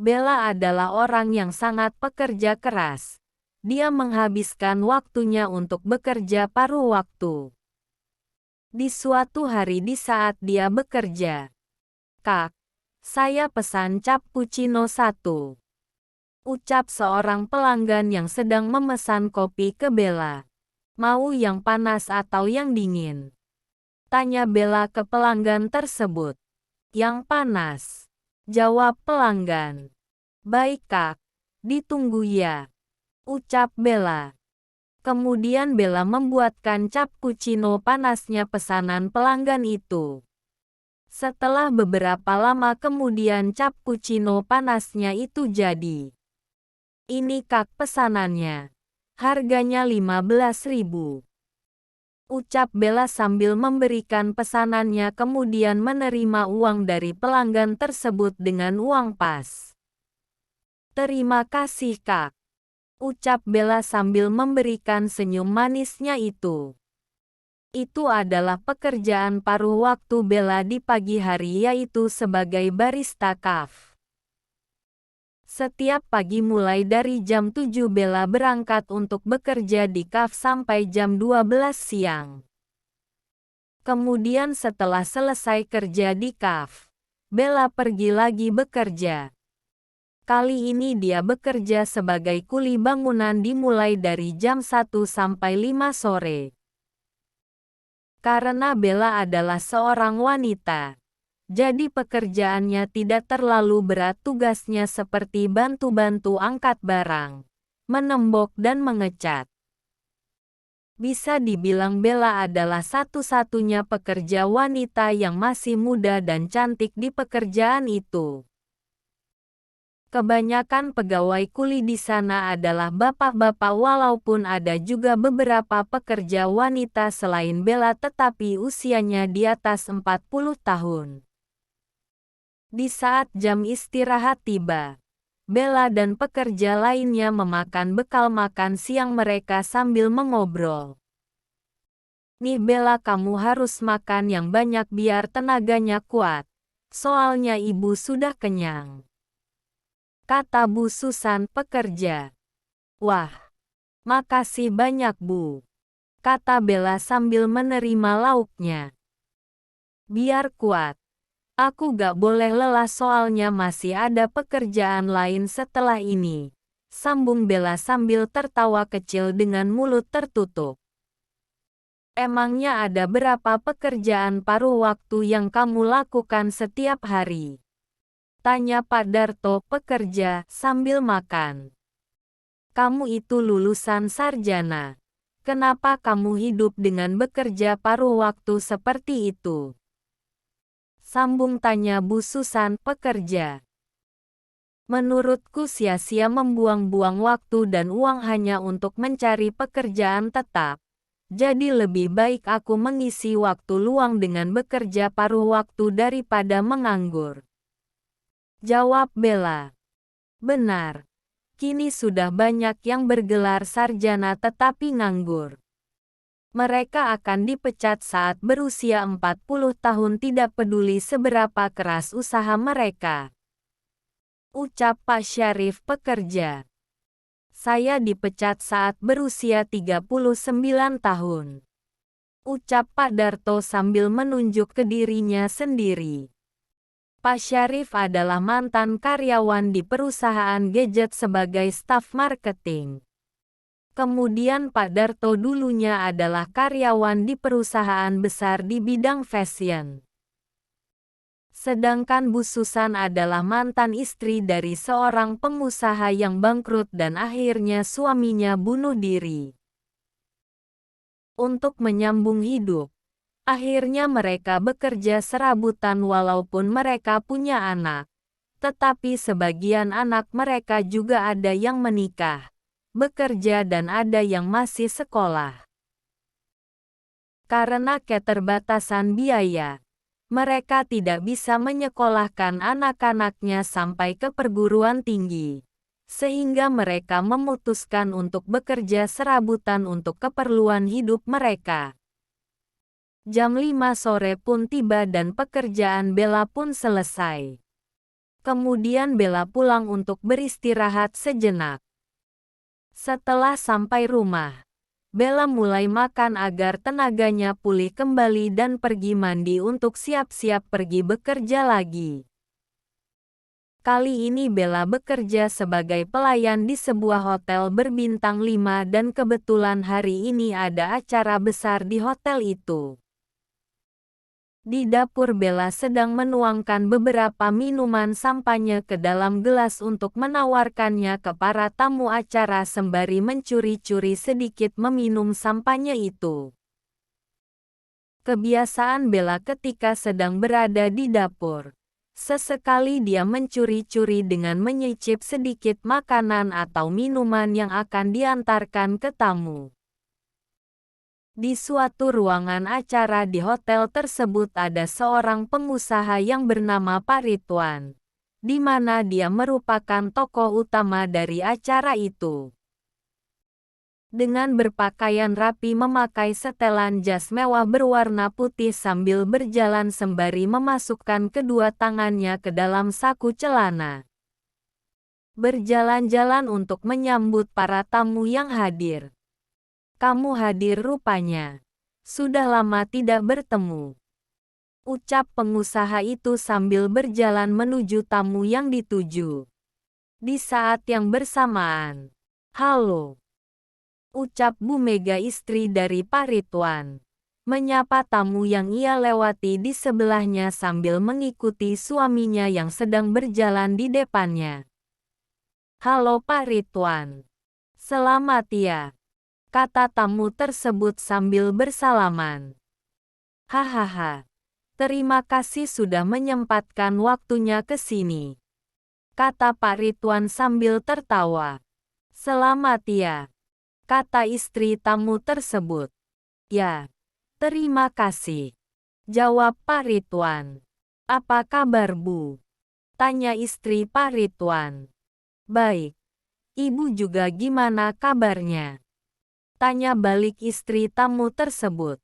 Bella adalah orang yang sangat pekerja keras. Dia menghabiskan waktunya untuk bekerja paruh waktu. Di suatu hari di saat dia bekerja, "Kak, saya pesan cappuccino satu," ucap seorang pelanggan yang sedang memesan kopi ke Bella. "Mau yang panas atau yang dingin?" tanya Bella ke pelanggan tersebut. "Yang panas," jawab pelanggan. "Baik Kak, ditunggu ya," ucap Bella. Kemudian Bella membuatkan cappuccino panasnya pesanan pelanggan itu. Setelah beberapa lama kemudian cappuccino panasnya itu jadi. "Ini Kak pesanannya. Harganya 15.000," ucap Bella sambil memberikan pesanannya kemudian menerima uang dari pelanggan tersebut dengan uang pas. "Terima kasih Kak," ucap Bella sambil memberikan senyum manisnya itu. Itu adalah pekerjaan paruh waktu Bella di pagi hari yaitu sebagai barista cafe. Setiap pagi mulai dari jam 7 Bella berangkat untuk bekerja di cafe sampai jam 12 siang. Kemudian setelah selesai kerja di cafe, Bella pergi lagi bekerja. Kali ini dia bekerja sebagai kuli bangunan dimulai dari jam 1 sampai 5 sore. Karena Bella adalah seorang wanita, jadi pekerjaannya tidak terlalu berat. Tugasnya seperti bantu-bantu angkat barang, menembok dan mengecat. Bisa dibilang Bella adalah satu-satunya pekerja wanita yang masih muda dan cantik di pekerjaan itu. Kebanyakan pegawai kuli di sana adalah bapak-bapak walaupun ada juga beberapa pekerja wanita selain Bella tetapi usianya di atas 40 tahun. Di saat jam istirahat tiba, Bella dan pekerja lainnya memakan bekal makan siang mereka sambil mengobrol. "Nih Bella, kamu harus makan yang banyak biar tenaganya kuat. Soalnya ibu sudah kenyang," kata Bu Susan, pekerja. "Wah, makasih banyak Bu," kata Bella sambil menerima lauknya. "Biar kuat. Aku gak boleh lelah soalnya masih ada pekerjaan lain setelah ini," sambung Bella sambil tertawa kecil dengan mulut tertutup. "Emangnya ada berapa pekerjaan paruh waktu yang kamu lakukan setiap hari?" tanya Pak Darto, pekerja, sambil makan. "Kamu itu lulusan sarjana. Kenapa kamu hidup dengan bekerja paruh waktu seperti itu?" sambung tanya Bu Susan, pekerja. "Menurutku sia-sia membuang-buang waktu dan uang hanya untuk mencari pekerjaan tetap. Jadi lebih baik aku mengisi waktu luang dengan bekerja paruh waktu daripada menganggur," jawab Bella. "Benar. Kini sudah banyak yang bergelar sarjana tetapi nganggur. Mereka akan dipecat saat berusia 40 tahun tidak peduli seberapa keras usaha mereka," ucap Pak Syarif, pekerja. "Saya dipecat saat berusia 39 tahun," ucap Pak Darto sambil menunjuk ke dirinya sendiri. Pak Syarif adalah mantan karyawan di perusahaan gadget sebagai staf marketing. Kemudian Pak Darto dulunya adalah karyawan di perusahaan besar di bidang fashion. Sedangkan Bu Susan adalah mantan istri dari seorang pengusaha yang bangkrut dan akhirnya suaminya bunuh diri. Untuk menyambung hidup, akhirnya mereka bekerja serabutan walaupun mereka punya anak. Tetapi sebagian anak mereka juga ada yang menikah, bekerja dan ada yang masih sekolah. Karena keterbatasan biaya, mereka tidak bisa menyekolahkan anak-anaknya sampai ke perguruan tinggi. Sehingga mereka memutuskan untuk bekerja serabutan untuk keperluan hidup mereka. Jam 5 sore pun tiba dan pekerjaan Bella pun selesai. Kemudian Bella pulang untuk beristirahat sejenak. Setelah sampai rumah, Bella mulai makan agar tenaganya pulih kembali dan pergi mandi untuk siap-siap pergi bekerja lagi. Kali ini Bella bekerja sebagai pelayan di sebuah hotel berbintang 5 dan kebetulan hari ini ada acara besar di hotel itu. Di dapur Bella sedang menuangkan beberapa minuman sampanye ke dalam gelas untuk menawarkannya ke para tamu acara sembari mencuri-curi sedikit meminum sampanye itu. Kebiasaan Bella ketika sedang berada di dapur. Sesekali dia mencuri-curi dengan menyicip sedikit makanan atau minuman yang akan diantarkan ke tamu. Di suatu ruangan acara di hotel tersebut ada seorang pengusaha yang bernama Pak Ridwan, di mana dia merupakan tokoh utama dari acara itu. Dengan berpakaian rapi memakai setelan jas mewah berwarna putih sambil berjalan sembari memasukkan kedua tangannya ke dalam saku celana. Berjalan-jalan untuk menyambut para tamu yang hadir. Kamu hadir rupanya. Sudah lama tidak bertemu. Ucap pengusaha itu sambil berjalan menuju tamu yang dituju. Di saat yang bersamaan. Halo. Ucap Bu Mega istri dari Pak Ridwan. Menyapa tamu yang ia lewati di sebelahnya sambil mengikuti suaminya yang sedang berjalan di depannya. Halo Pak Ridwan. Selamat ya. Kata tamu tersebut sambil bersalaman. Hahaha. Terima kasih sudah menyempatkan waktunya ke sini. Kata Pak Ridwan sambil tertawa. Selamat ya. Kata istri tamu tersebut. Ya. Terima kasih. Jawab Pak Ridwan. Apa kabar Bu? Tanya istri Pak Ridwan. Baik. Ibu juga gimana kabarnya? Tanya balik istri tamu tersebut.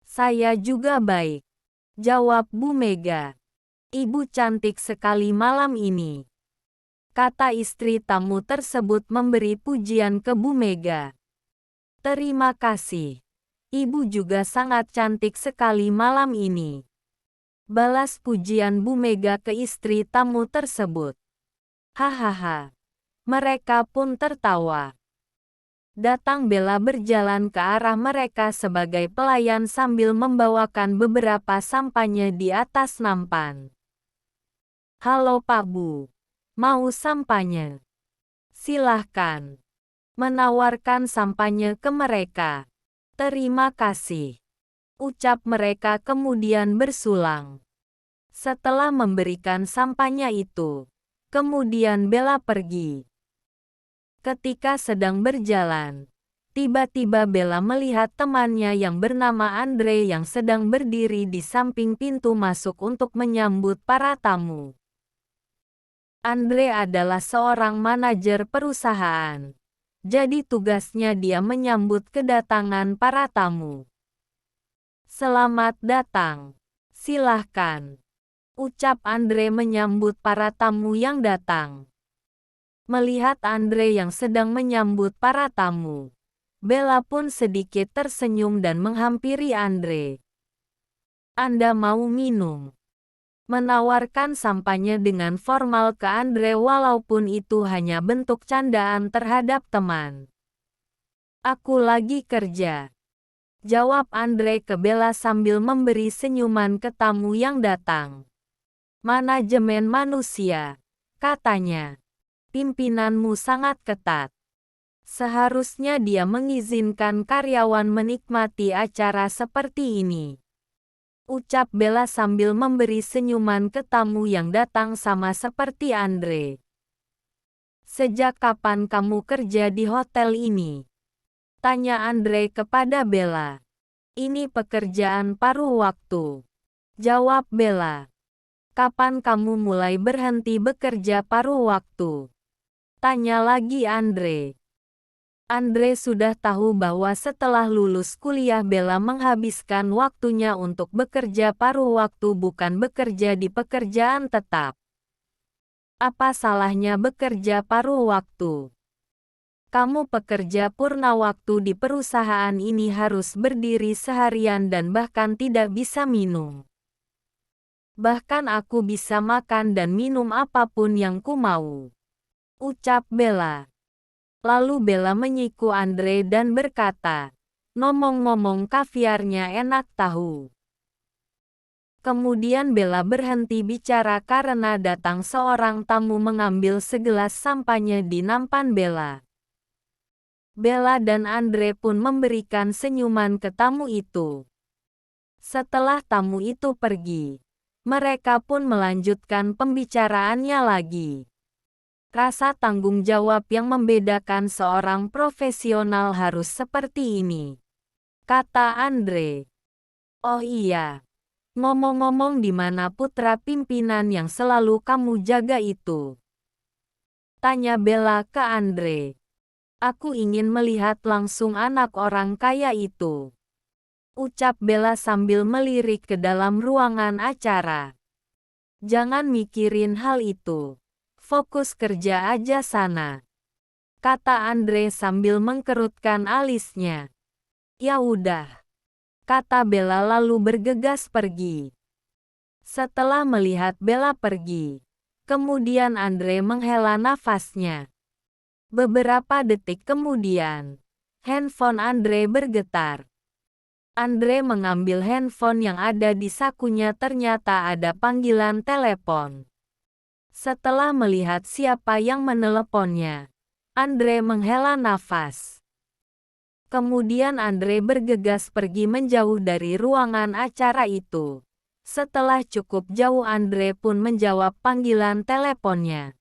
Saya juga baik. Jawab Bu Mega. Ibu cantik sekali malam ini. Kata istri tamu tersebut memberi pujian ke Bu Mega. Terima kasih. Ibu juga sangat cantik sekali malam ini. Balas pujian Bu Mega ke istri tamu tersebut. Hahaha. Mereka pun tertawa. Datang Bella berjalan ke arah mereka sebagai pelayan sambil membawakan beberapa sampanye di atas nampan. Halo Pak Bu. Mau sampanye? Silahkan. Menawarkan sampanye ke mereka. Terima kasih. Ucap mereka kemudian bersulang. Setelah memberikan sampanye itu, kemudian Bella pergi. Ketika sedang berjalan, tiba-tiba Bella melihat temannya yang bernama Andre yang sedang berdiri di samping pintu masuk untuk menyambut para tamu. Andre adalah seorang manajer perusahaan. Jadi tugasnya dia menyambut kedatangan para tamu. Selamat datang. Silahkan. Ucap Andre menyambut para tamu yang datang. Melihat Andre yang sedang menyambut para tamu, Bella pun sedikit tersenyum dan menghampiri Andre. Anda mau minum? Menawarkan sampanye dengan formal ke Andre walaupun itu hanya bentuk candaan terhadap teman. Aku lagi kerja. Jawab Andre ke Bella sambil memberi senyuman ke tamu yang datang. Manajemen manusia, katanya. Pimpinanmu sangat ketat. Seharusnya dia mengizinkan karyawan menikmati acara seperti ini. Ucap Bella sambil memberi senyuman ke tamu yang datang sama seperti Andre. Sejak kapan kamu kerja di hotel ini? Tanya Andre kepada Bella. Ini pekerjaan paruh waktu. Jawab Bella. Kapan kamu mulai berhenti bekerja paruh waktu? Tanya lagi Andre. Andre sudah tahu bahwa setelah lulus kuliah Bella menghabiskan waktunya untuk bekerja paruh waktu bukan bekerja di pekerjaan tetap. Apa salahnya bekerja paruh waktu? Kamu pekerja purna waktu di perusahaan ini harus berdiri seharian dan bahkan tidak bisa minum. Bahkan aku bisa makan dan minum apapun yang ku mau, ucap Bella. Lalu Bella menyiku Andre dan berkata, ngomong-ngomong kaviarnya enak tahu. Kemudian Bella berhenti bicara karena datang seorang tamu mengambil segelas sampahnya di nampan Bella. Bella dan Andre pun memberikan senyuman ke tamu itu. Setelah tamu itu pergi, mereka pun melanjutkan pembicaraannya lagi. Rasa tanggung jawab yang membedakan seorang profesional harus seperti ini, kata Andre. Oh iya, ngomong-ngomong di mana putra pimpinan yang selalu kamu jaga itu? Tanya Bella ke Andre. Aku ingin melihat langsung anak orang kaya itu, ucap Bella sambil melirik ke dalam ruangan acara. Jangan mikirin hal itu. Fokus kerja aja sana, kata Andre sambil mengkerutkan alisnya. Ya udah, kata Bella lalu bergegas pergi. Setelah melihat Bella pergi, kemudian Andre menghela nafasnya. Beberapa detik kemudian, handphone Andre bergetar. Andre mengambil handphone yang ada di sakunya, ternyata ada panggilan telepon. Setelah melihat siapa yang meneleponnya, Andre menghela nafas. Kemudian Andre bergegas pergi menjauh dari ruangan acara itu. Setelah cukup jauh Andre pun menjawab panggilan teleponnya.